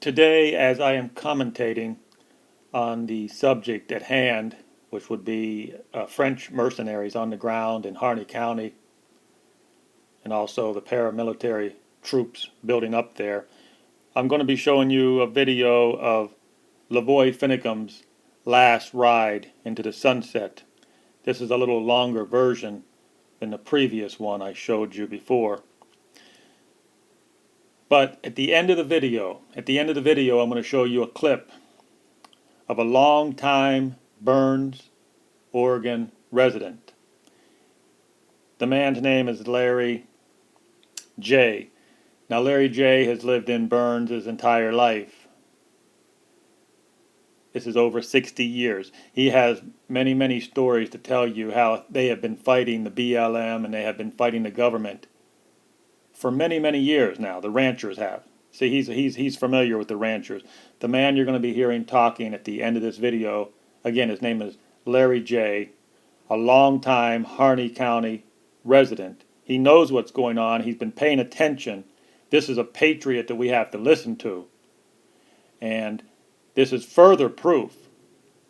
Today, as I am commentating on the subject at hand, which would be French mercenaries on the ground in Harney County, and also the paramilitary troops building up there, I'm going to be showing you a video of Lavoy Finicum's last ride into the sunset. This is a little longer version than the previous one I showed you before. But at the end of the video, I'm going to show you a clip of a longtime Burns, Oregon resident. The man's name is Larry J. Now, Larry J. has lived in Burns his entire life. This is over 60 years. He has many, many stories to tell you how they have been fighting the BLM and they have been fighting the government for many, many years now. The ranchers have. See, he's familiar with the ranchers. The man you're going to be hearing talking at the end of this video, again, his name is Larry J., a longtime Harney County resident. He knows what's going on. He's been paying attention. This is a patriot that we have to listen to. And this is further proof,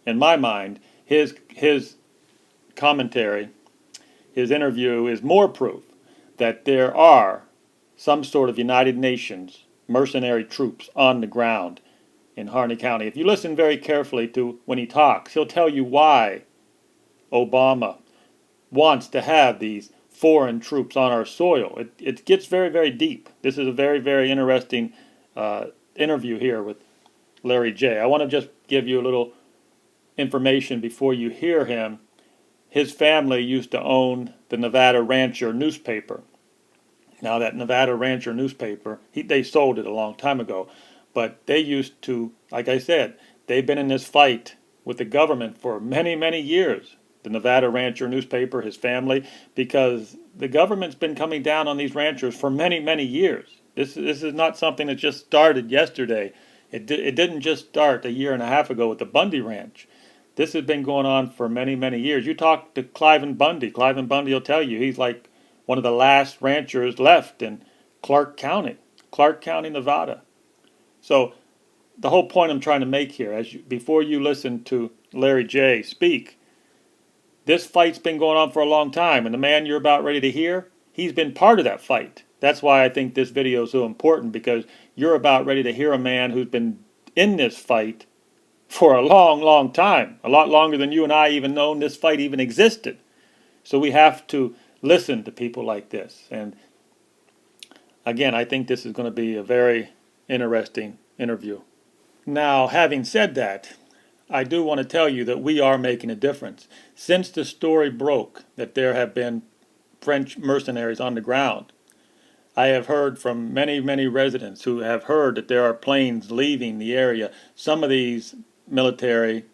in my mind, his commentary, his interview is more proof that there are some sort of United Nations mercenary troops on the ground in Harney County. If you listen very carefully to when he talks, he'll tell you why Obama wants to have these foreign troops on our soil. It gets very, very deep. This is a very, very interesting interview here with Larry J. I want to just give you a little information before you hear him. His family used to own the Nevada Rancher newspaper. Now, that Nevada Rancher newspaper, they sold it a long time ago, but they used to, like I said, they've been in this fight with the government for many, many years. The Nevada Rancher newspaper, his family, because the government's been coming down on these ranchers for many, many years. This is not something that just started yesterday. It didn't just start a year and a half ago with the Bundy Ranch. This has been going on for many, many years. You talk to Cliven Bundy. Cliven Bundy will tell you he's like one of the last ranchers left in Clark County, Nevada. So the whole point I'm trying to make here, before you listen to Larry J. speak, this fight's been going on for a long time, and the man you're about ready to hear, he's been part of that fight. That's why I think this video is so important, because you're about ready to hear a man who's been in this fight for a long, long time, a lot longer than you and I even known this fight even existed. So we have to listen to people like this. And again, I think this is going to be a very interesting interview. Now, having said that, I do want to tell you that we are making a difference. Since the story broke that there have been French mercenaries on the ground, I have heard from many, many residents who have heard that there are planes leaving the area. Some of these military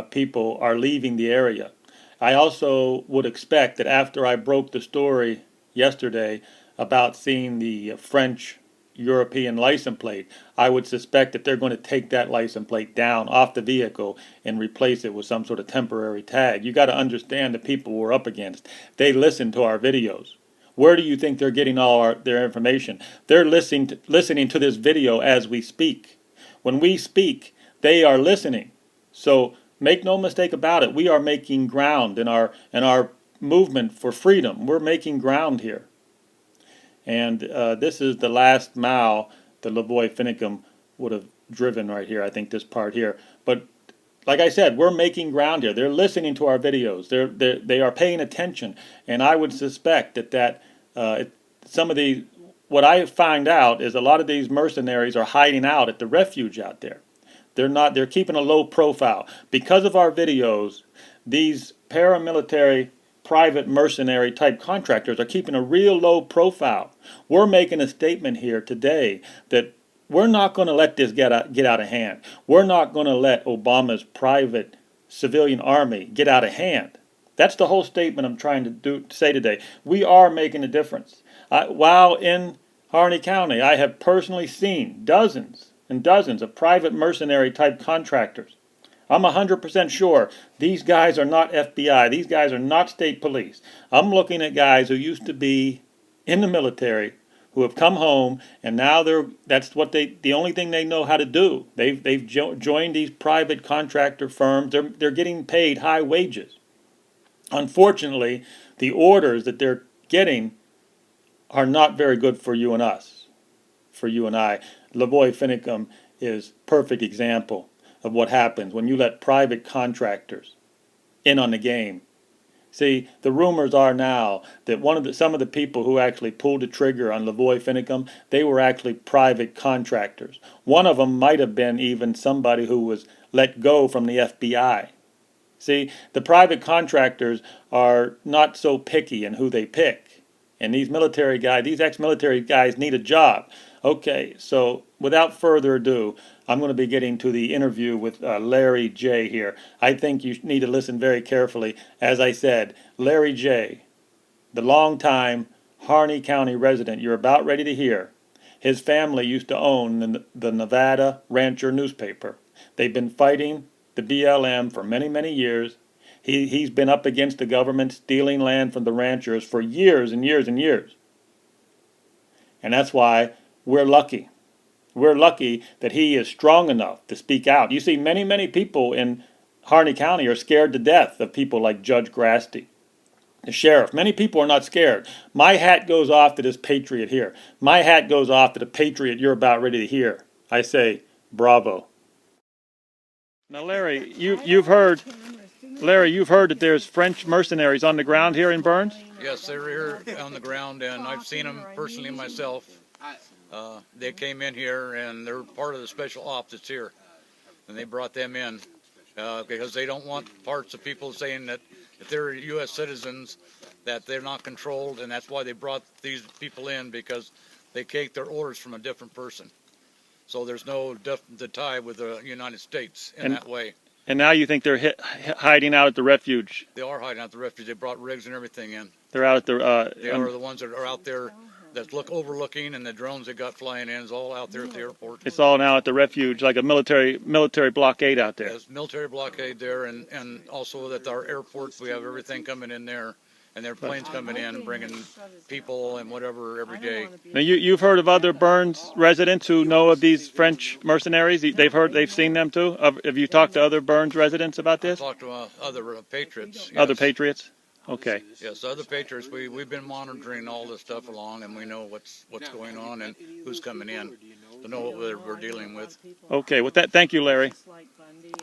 people are leaving the area. I also would expect that after I broke the story yesterday about seeing the French European license plate, I would suspect that they're going to take that license plate down off the vehicle and replace it with some sort of temporary tag. You got to understand the people we're up against. They listen to our videos. Where do you think they're getting all their information? They're listening to this video as we speak. When we speak, they are listening. So make no mistake about it. We are making ground in our movement for freedom. We're making ground here. And this is the last mile that Lavoy Finicum would have driven right here. I think this part here. But like I said, we're making ground here. They're listening to our videos. They are paying attention. And I would suspect that some of these, what I find out is a lot of these mercenaries are hiding out at the refuge out there. They're keeping a low profile. Because of our videos, these paramilitary private mercenary type contractors are keeping a real low profile. We're making a statement here today that we're not going to let this get out of hand. We're not going to let Obama's private civilian army get out of hand. That's the whole statement I'm trying to say today. We are making a difference. While in Harney County, I have personally seen dozens and dozens of private mercenary type contractors. I'm 100% sure these guys are not FBI. These guys are not state police. I'm looking at guys who used to be in the military, who have come home, and now that's what the only thing they know how to do. They've joined these private contractor firms. They're getting paid high wages. Unfortunately, the orders that they're getting are not very good for you and us, for you and I. Lavoy Finicum is perfect example of what happens when you let private contractors in on the game. See, the rumors are now that some of the people who actually pulled the trigger on Lavoy Finicum, they were actually private contractors. One of them might have been even somebody who was let go from the FBI. See, the private contractors are not so picky in who they pick. And these military guys, these ex-military guys need a job. Okay, so without further ado, I'm going to be getting to the interview with Larry J. here. I think you need to listen very carefully. As I said, Larry J., the longtime Harney County resident you're about ready to hear, his family used to own the Nevada Rancher newspaper. They've been fighting the BLM for many, many years. He's been up against the government stealing land from the ranchers for years and years and years. And that's why we're lucky. We're lucky that he is strong enough to speak out. You see, many, many people in Harney County are scared to death of people like Judge Grasty, the sheriff. Many people are not scared. My hat goes off to this patriot here. My hat goes off to the patriot you're about ready to hear. I say, bravo. Now, Larry, you've heard that there's French mercenaries on the ground here in Burns? Yes, they're here on the ground, and I've seen them personally myself. They came in here, and they're part of the special ops that's here. And they brought them in because they don't want parts of people saying that if they're U.S. citizens, that they're not controlled, and that's why they brought these people in, because they take their orders from a different person. So there's no the tie with the United States in that way. And now you think they're hiding out at the refuge? They are hiding out at the refuge. They brought rigs and everything in. They're out at the... they are the ones that are out there that's overlooking, and the drones that got flying in is all out there at the airport. It's all now at the refuge, like a military blockade out there. There's military blockade there, and also at our airport we have everything coming in there. And there are planes coming in, bringing people and whatever every day. Now you've heard of other Burns residents who know of these French mercenaries? They've seen them too? Have you talked to other Burns residents about this? I've talked to other patriots. Yes. Other patriots? Okay. Yes, other patriots. We've been monitoring all this stuff along, and we know what's going on and who's coming in to know what we're dealing with. Okay. With that, thank you, Larry.